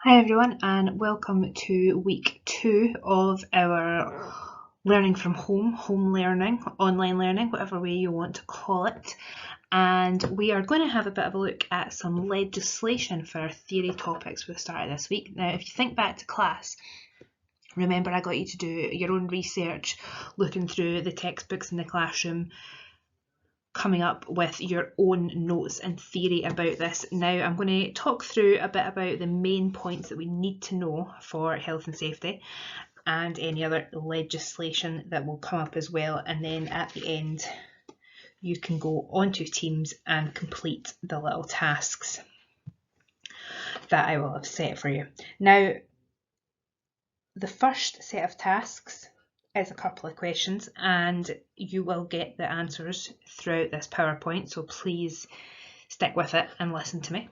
Hi everyone, and welcome to week 2 of our learning from home learning, online learning, whatever way you want to call it. And we are going to have a bit of a look at some legislation for our theory topics for the start of this week. Now, if you think back to class, remember I got you to do your own research, looking through the textbooks in the classroom, coming up with your own notes and theory about this. Now I'm going to talk through a bit about the main points that we need to know for health and safety and any other legislation that will come up as well, and then at the end you can go onto Teams and complete the little tasks that I will have set for you. Now the first set of tasks is a couple of questions, and you will get the answers throughout this PowerPoint, so please stick with it and listen to me.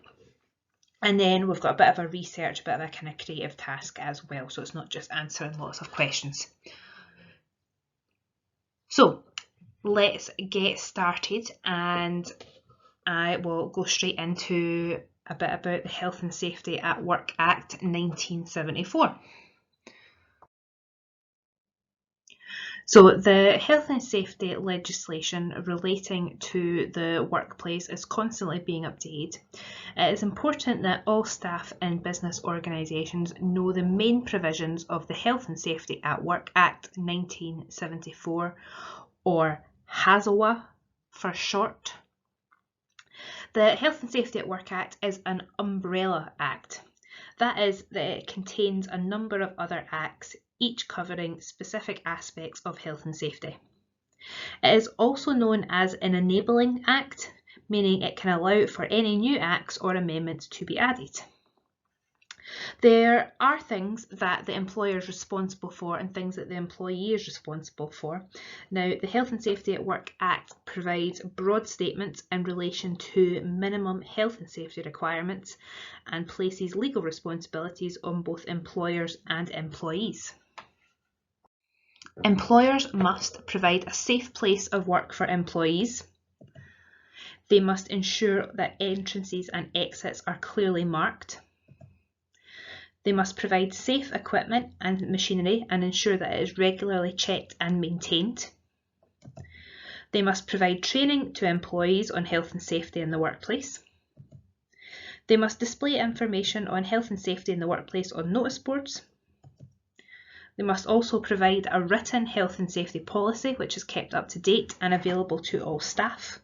And then we've got a bit of a research, a bit of a kind of creative task as well, so it's not just answering lots of questions. So let's get started, and I will go straight into a bit about the Health and Safety at Work Act 1974. So the health and safety legislation relating to the workplace is constantly being updated. It is important that all staff in business organisations know the main provisions of the Health and Safety at Work Act 1974, or HASAWA for short. The Health and Safety at Work Act is an umbrella act. That is, that it contains a number of other acts, each covering specific aspects of health and safety. It is also known as an enabling act, meaning it can allow for any new acts or amendments to be added. There are things that the employer is responsible for and things that the employee is responsible for. Now, the Health and Safety at Work Act provides broad statements in relation to minimum health and safety requirements and places legal responsibilities on both employers and employees. Employers must provide a safe place of work for employees. They must ensure that entrances and exits are clearly marked. They must provide safe equipment and machinery and ensure that it is regularly checked and maintained. They must provide training to employees on health and safety in the workplace. They must display information on health and safety in the workplace on notice boards. They must also provide a written health and safety policy which is kept up to date and available to all staff.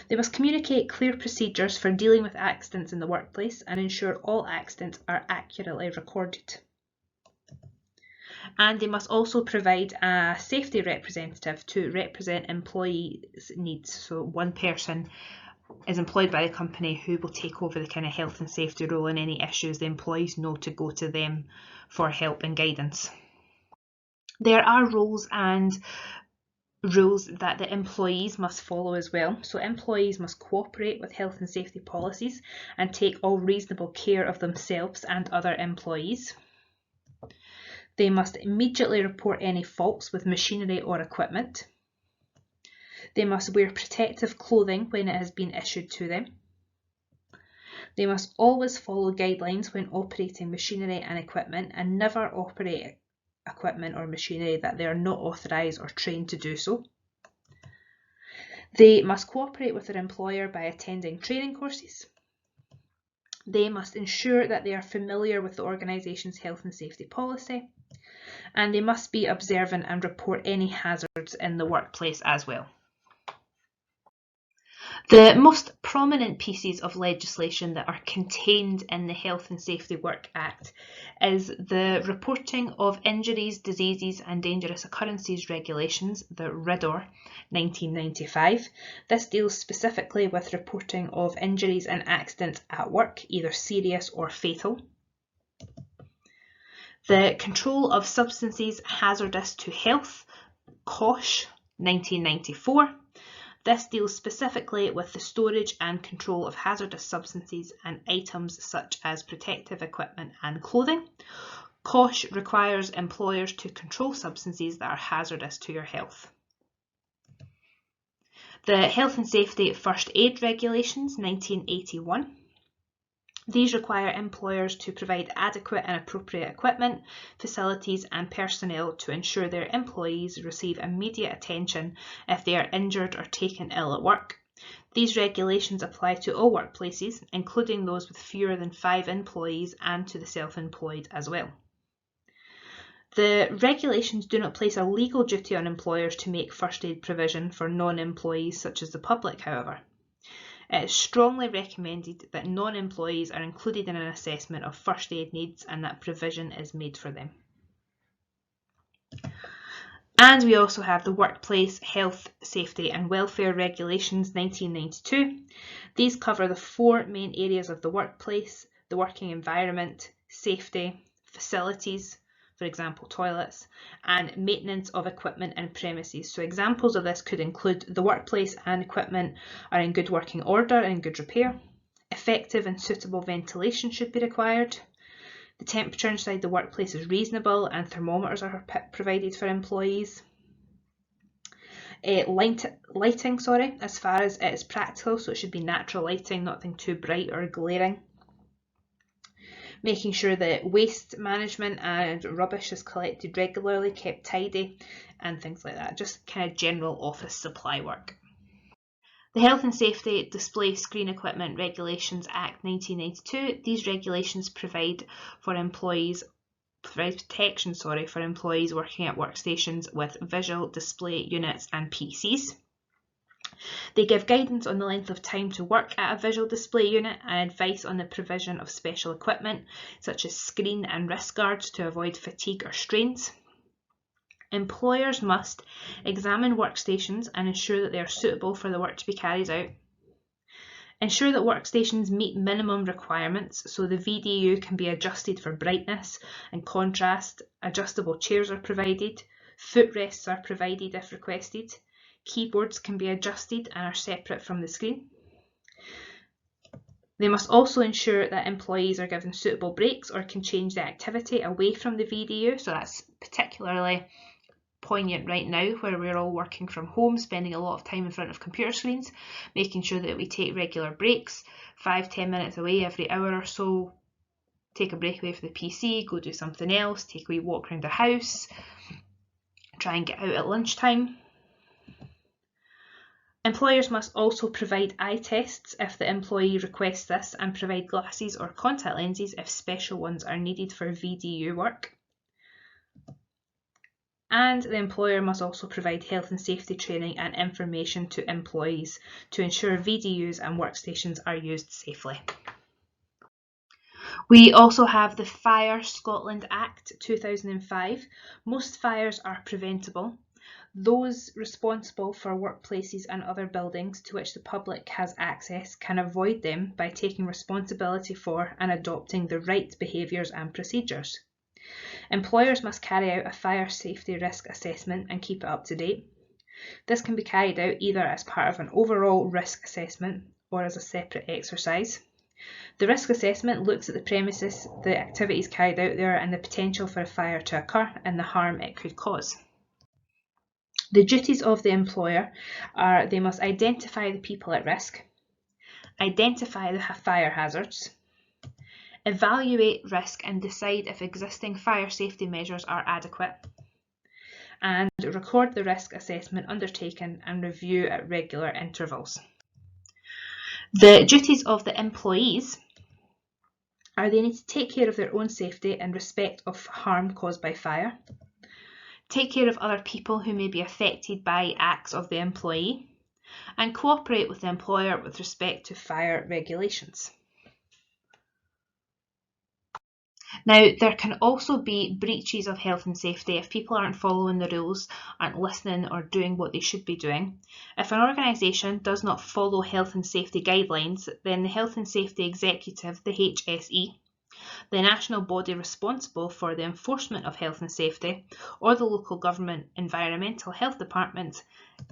They must communicate clear procedures for dealing with accidents in the workplace and ensure all accidents are accurately recorded. And they must also provide a safety representative to represent employees' needs. So one person is employed by the company who will take over the kind of health and safety role, and any issues the employees know to go to them for help and guidance. There are rules and rules that the employees must follow as well. So employees must cooperate with health and safety policies and take all reasonable care of themselves and other employees. They must immediately report any faults with machinery or equipment. They must wear protective clothing when it has been issued to them. They must always follow guidelines when operating machinery and equipment and never operate equipment or machinery that they are not authorised or trained to do so. They must cooperate with their employer by attending training courses. They must ensure that they are familiar with the organisation's health and safety policy, and they must be observant and report any hazards in the workplace as well. The most prominent pieces of legislation that are contained in the Health and Safety Work Act is the Reporting of Injuries, Diseases and Dangerous Occurrences Regulations, the RIDOR 1995. This deals specifically with reporting of injuries and accidents at work, either serious or fatal. The Control of Substances Hazardous to Health, COSH 1994. This deals specifically with the storage and control of hazardous substances and items such as protective equipment and clothing. COSH requires employers to control substances that are hazardous to your health. The Health and Safety First Aid Regulations 1981. These require employers to provide adequate and appropriate equipment, facilities and personnel to ensure their employees receive immediate attention if they are injured or taken ill at work. These regulations apply to all workplaces, including those with fewer than 5 employees and to the self-employed as well. The regulations do not place a legal duty on employers to make first aid provision for non-employees such as the public, however. It is strongly recommended that non-employees are included in an assessment of first aid needs and that provision is made for them. And we also have the Workplace Health, Safety and Welfare Regulations 1992. These cover the 4 main areas of the workplace: the working environment, safety, facilities, for example toilets, and maintenance of equipment and premises. So examples of this could include the workplace and equipment are in good working order and in good repair. Effective and suitable ventilation should be required. The temperature inside the workplace is reasonable and thermometers are provided for employees. Lighting, as far as it is practical, so it should be natural lighting, nothing too bright or glaring. Making sure that waste management and rubbish is collected regularly, kept tidy, and things like that. Just kind of general office supply work. The Health and Safety Display Screen Equipment Regulations Act 1992. These regulations provide protection for employees working at workstations with visual display units and PCs. They give guidance on the length of time to work at a visual display unit and advice on the provision of special equipment such as screen and wrist guards to avoid fatigue or strains. Employers must examine workstations and ensure that they are suitable for the work to be carried out. Ensure that workstations meet minimum requirements, so the VDU can be adjusted for brightness and contrast. Adjustable chairs are provided. Footrests are provided if requested. Keyboards can be adjusted and are separate from the screen. They must also ensure that employees are given suitable breaks or can change the activity away from the VDU. So that's particularly poignant right now where we're all working from home, spending a lot of time in front of computer screens, making sure that we take regular breaks, 5-10 minutes away every hour or so, take a break away from the PC, go do something else, take a wee walk around the house, try and get out at lunchtime. Employers must also provide eye tests if the employee requests this and provide glasses or contact lenses if special ones are needed for VDU work. And the employer must also provide health and safety training and information to employees to ensure VDUs and workstations are used safely. We also have the Fire Scotland Act 2005. Most fires are preventable. Those responsible for workplaces and other buildings to which the public has access can avoid them by taking responsibility for and adopting the right behaviours and procedures. Employers must carry out a fire safety risk assessment and keep it up to date. This can be carried out either as part of an overall risk assessment or as a separate exercise. The risk assessment looks at the premises, the activities carried out there and the potential for a fire to occur and the harm it could cause. The duties of the employer are they must identify the people at risk, identify the fire hazards, evaluate risk and decide if existing fire safety measures are adequate, and record the risk assessment undertaken and review at regular intervals. The duties of the employees are they need to take care of their own safety in respect of harm caused by fire, take care of other people who may be affected by acts of the employee, and cooperate with the employer with respect to fire regulations. Now, there can also be breaches of health and safety if people aren't following the rules, aren't listening or doing what they should be doing. If an organisation does not follow health and safety guidelines, then the Health and Safety Executive, the HSE, the national body responsible for the enforcement of health and safety, or the local government environmental health department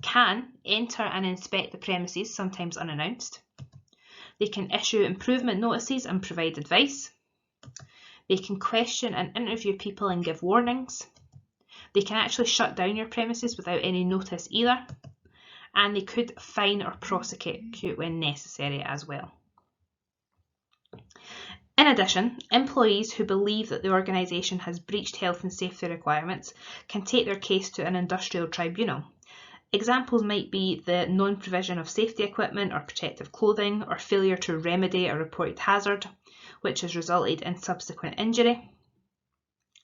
can enter and inspect the premises, sometimes unannounced. They can issue improvement notices and provide advice. They can question and interview people and give warnings. They can actually shut down your premises without any notice either. And they could fine or prosecute when necessary as well. In addition, employees who believe that the organisation has breached health and safety requirements can take their case to an industrial tribunal. Examples might be the non-provision of safety equipment or protective clothing, or failure to remedy a reported hazard, which has resulted in subsequent injury.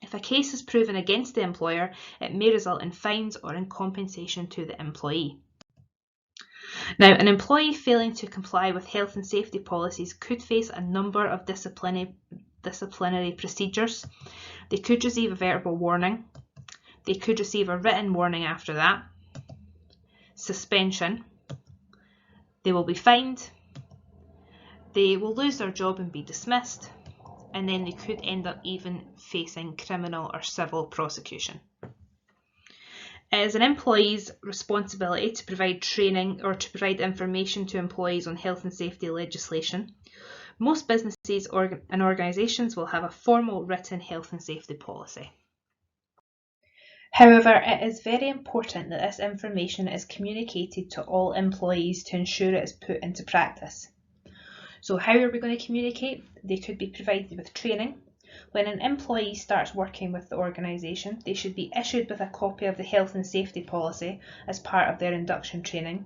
If a case is proven against the employer, it may result in fines or in compensation to the employee. Now, an employee failing to comply with health and safety policies could face a number of disciplinary procedures. They could receive a verbal warning. They could receive a written warning after that. Suspension. They will be fined. They will lose their job and be dismissed. And then they could end up even facing criminal or civil prosecution. It is an employee's responsibility to provide training or to provide information to employees on health and safety legislation. Most businesses and organisations will have a formal written health and safety policy. However, it is very important that this information is communicated to all employees to ensure it is put into practice. So how are we going to communicate? They could be provided with training. When an employee starts working with the organisation, they should be issued with a copy of the health and safety policy as part of their induction training.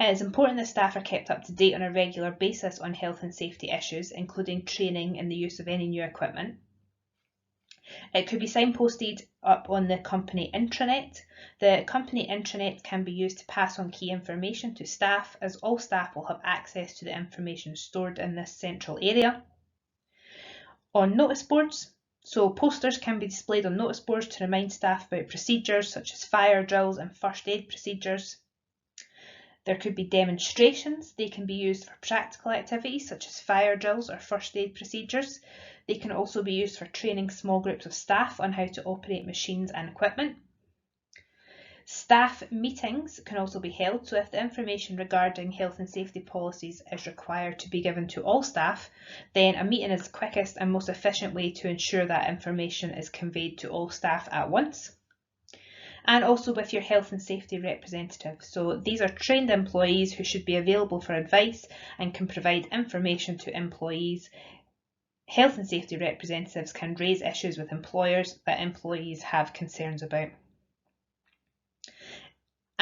It is important that staff are kept up to date on a regular basis on health and safety issues, including training in the use of any new equipment. It could be signposted up on the company intranet. The company intranet can be used to pass on key information to staff, as all staff will have access to the information stored in this central area. On notice boards, so posters can be displayed on notice boards to remind staff about procedures such as fire drills and first aid procedures. There could be demonstrations. They can be used for practical activities such as fire drills or first aid procedures. They can also be used for training small groups of staff on how to operate machines and equipment. Staff meetings can also be held, so if the information regarding health and safety policies is required to be given to all staff, then a meeting is the quickest and most efficient way to ensure that information is conveyed to all staff at once. And also with your health and safety representative. So these are trained employees who should be available for advice and can provide information to employees. Health and safety representatives can raise issues with employers that employees have concerns about.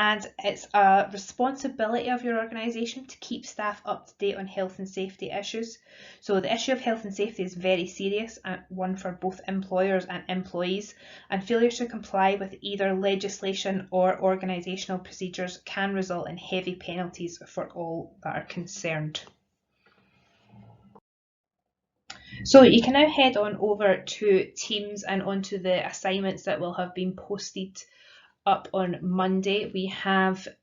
And it's a responsibility of your organisation to keep staff up to date on health and safety issues. So the issue of health and safety is very serious, and one for both employers and employees, and failure to comply with either legislation or organisational procedures can result in heavy penalties for all that are concerned. So you can now head on over to Teams and onto the assignments that will have been posted up on Monday. We have a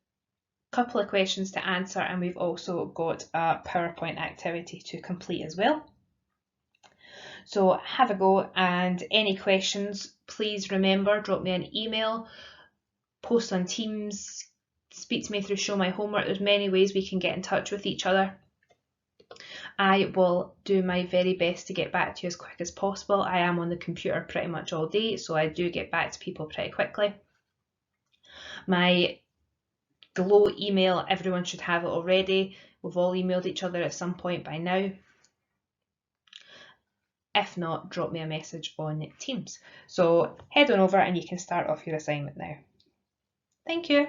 couple of questions to answer, and we've also got a PowerPoint activity to complete as well. So have a go, and any questions, please remember, drop me an email, post on Teams, speak to me through Show My Homework. There's many ways we can get in touch with each other. I will do my very best to get back to you as quick as possible. I am on the computer pretty much all day, so I do get back to people pretty quickly. My Glow email, everyone should have it already. We've all emailed each other at some point by now. If not, drop me a message on Teams. So head on over and you can start off your assignment now. Thank you.